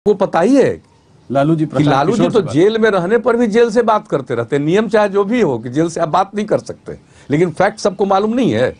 वो पता ही है लालू जी कि लालू जी तो जेल में रहने पर भी जेल से बात करते रहते हैं। नियम चाहे जो भी हो कि जेल से आप बात नहीं कर सकते, लेकिन फैक्ट सबको मालूम नहीं है।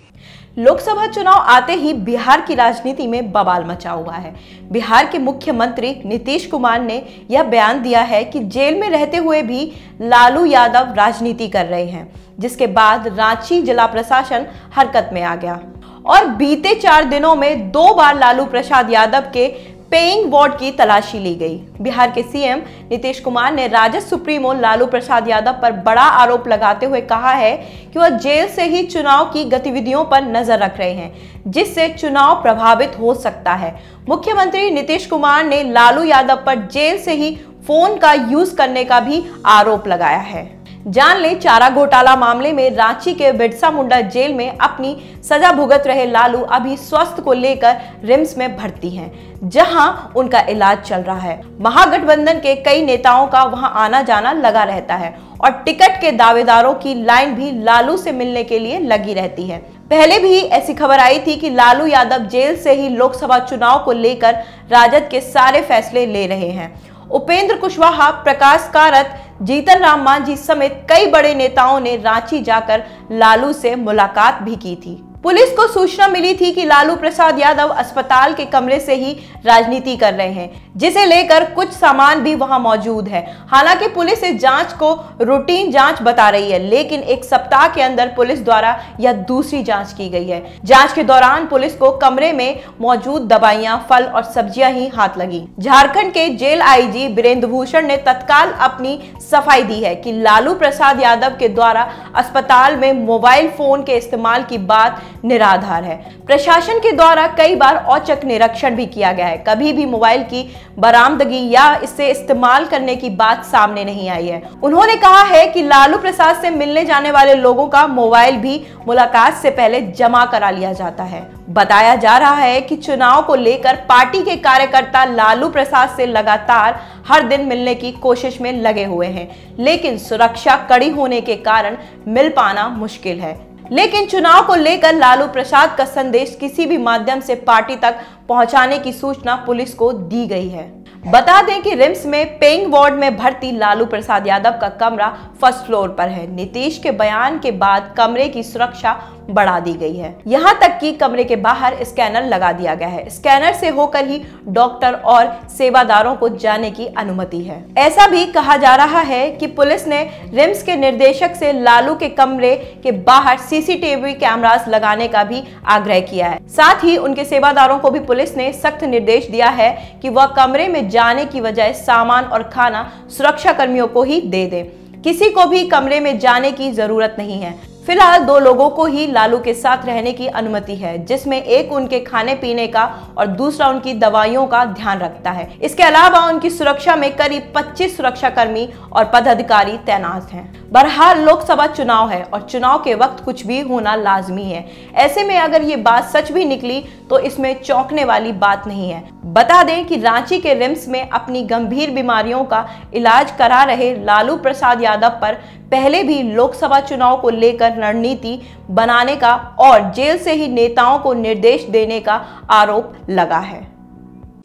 लोकसभा चुनाव आते ही बिहार की राजनीति में बवाल मचा हुआ है। बिहार के मुख्यमंत्री नीतीश कुमार ने यह बयान दिया है कि जेल में रहते हुए भी लालू यादव राजनीति कर रहे हैं, जिसके बाद रांची जिला प्रशासन हरकत में आ गया और बीते 4 दिनों में 2 बार लालू प्रसाद यादव के पेइंग वार्ड की तलाशी ली गई। बिहार के सीएम नीतीश कुमार ने राजद सुप्रीमो लालू प्रसाद यादव पर बड़ा आरोप लगाते हुए कहा है कि वह जेल से ही चुनाव की गतिविधियों पर नजर रख रहे हैं, जिससे चुनाव प्रभावित हो सकता है। मुख्यमंत्री नीतीश कुमार ने लालू यादव पर जेल से ही फोन का यूज करने का भी आरोप लगाया है। जान ले चारा घोटाला मामले में रांची के बिरसा मुंडा जेल में अपनी सजा भुगत रहे लालू अभी स्वास्थ्य को लेकर रिम्स में भर्ती हैं, जहां उनका इलाज चल रहा है। महागठबंधन के कई नेताओं का वहां आना जाना लगा रहता है और टिकट के दावेदारों की लाइन भी लालू से मिलने के लिए लगी रहती है। पहले भी ऐसी खबर आई थी कि लालू यादव जेल से ही लोकसभा चुनाव को लेकर राजद के सारे फैसले ले रहे हैं। उपेंद्र कुशवाहा, प्रकाश कारत, जीतन राम मांझी समेत कई बड़े नेताओं ने रांची जाकर लालू से मुलाकात भी की थी। पुलिस को सूचना मिली थी कि लालू प्रसाद यादव अस्पताल के कमरे से ही राजनीति कर रहे हैं, जिसे लेकर कुछ सामान भी वहां मौजूद है। हालांकि पुलिस इस जांच को रूटीन जांच बता रही है, लेकिन 1 सप्ताह के अंदर पुलिस द्वारा यह दूसरी जांच की गई है। जांच के दौरान पुलिस को कमरे में मौजूद दवाइयां, फल और सब्जियां ही हाथ लगी। झारखंड के जेल आईजी बीरेंद्र भूषण ने तत्काल अपनी सफाई दी है कि लालू प्रसाद यादव के द्वारा अस्पताल में मोबाइल फोन के इस्तेमाल की बात निराधार है। प्रशासन के द्वारा कई बार औचक निरीक्षण भी किया गया है, कभी भी मोबाइल की बरामदगी या इसे इस्तेमाल करने की बात सामने नहीं आई है। उन्होंने कहा है कि लालू प्रसाद से मिलने जाने वाले लोगों का मोबाइल भी मुलाकात से पहले जमा करा लिया जाता है। बताया जा रहा है कि चुनाव को लेकर पार्टी के कार्यकर्ता लालू प्रसाद से लगातार हर दिन मिलने की कोशिश में लगे हुए हैं, लेकिन सुरक्षा कड़ी होने के कारण मिल पाना मुश्किल है। लेकिन चुनाव को लेकर लालू प्रसाद का संदेश किसी भी माध्यम से पार्टी तक पहुंचाने की सूचना पुलिस को दी गई है। बता दें कि रिम्स में पेइंग वार्ड में भर्ती लालू प्रसाद यादव का कमरा फर्स्ट फ्लोर पर है। नीतीश के बयान के बाद कमरे की सुरक्षा बढ़ा दी गई है। यहां तक कि कमरे के बाहर स्कैनर लगा दिया गया है। स्कैनर से होकर ही डॉक्टर और सेवादारों को जाने की अनुमति है। ऐसा भी कहा जा रहा है कि पुलिस ने रिम्स के निर्देशक से लालू के कमरे के बाहर सीसीटीवी कैमरास लगाने का भी आग्रह किया है। साथ ही उनके सेवादारों को भी पुलिस ने सख्त निर्देश दिया है कि वह कमरे में जाने की बजाय सामान और खाना सुरक्षा कर्मियों को ही दे दें। किसी को भी कमरे में जाने की जरूरत नहीं है। फिलहाल 2 लोगों को ही लालू के साथ रहने की अनुमति है, जिसमें एक उनके खाने पीने का और दूसरा उनकी दवाइयों का ध्यान रखता है। इसके अलावा उनकी सुरक्षा में करीब 25 सुरक्षाकर्मी और पदाधिकारी तैनात हैं। बहरहाल लोकसभा चुनाव है और चुनाव के वक्त कुछ भी होना लाजमी है। ऐसे में अगर ये बात सच भी निकली तो इसमें चौंकने वाली बात नहीं है। बता दें कि रांची के रिम्स में अपनी गंभीर बीमारियों का इलाज करा रहे लालू प्रसाद यादव पर पहले भी लोकसभा चुनाव को लेकर रणनीति बनाने का और जेल से ही नेताओं को निर्देश देने का आरोप लगा है।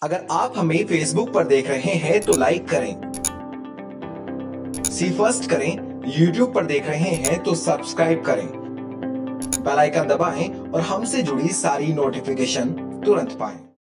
अगर आप हमें फेसबुक पर देख रहे हैं तो लाइक करें, सी फर्स्ट करें, यूट्यूब पर देख रहे हैं तो सब्सक्राइब करें, बेल आइकन दबाएं और हमसे जुड़ी सारी नोटिफिकेशन तुरंत पाएं।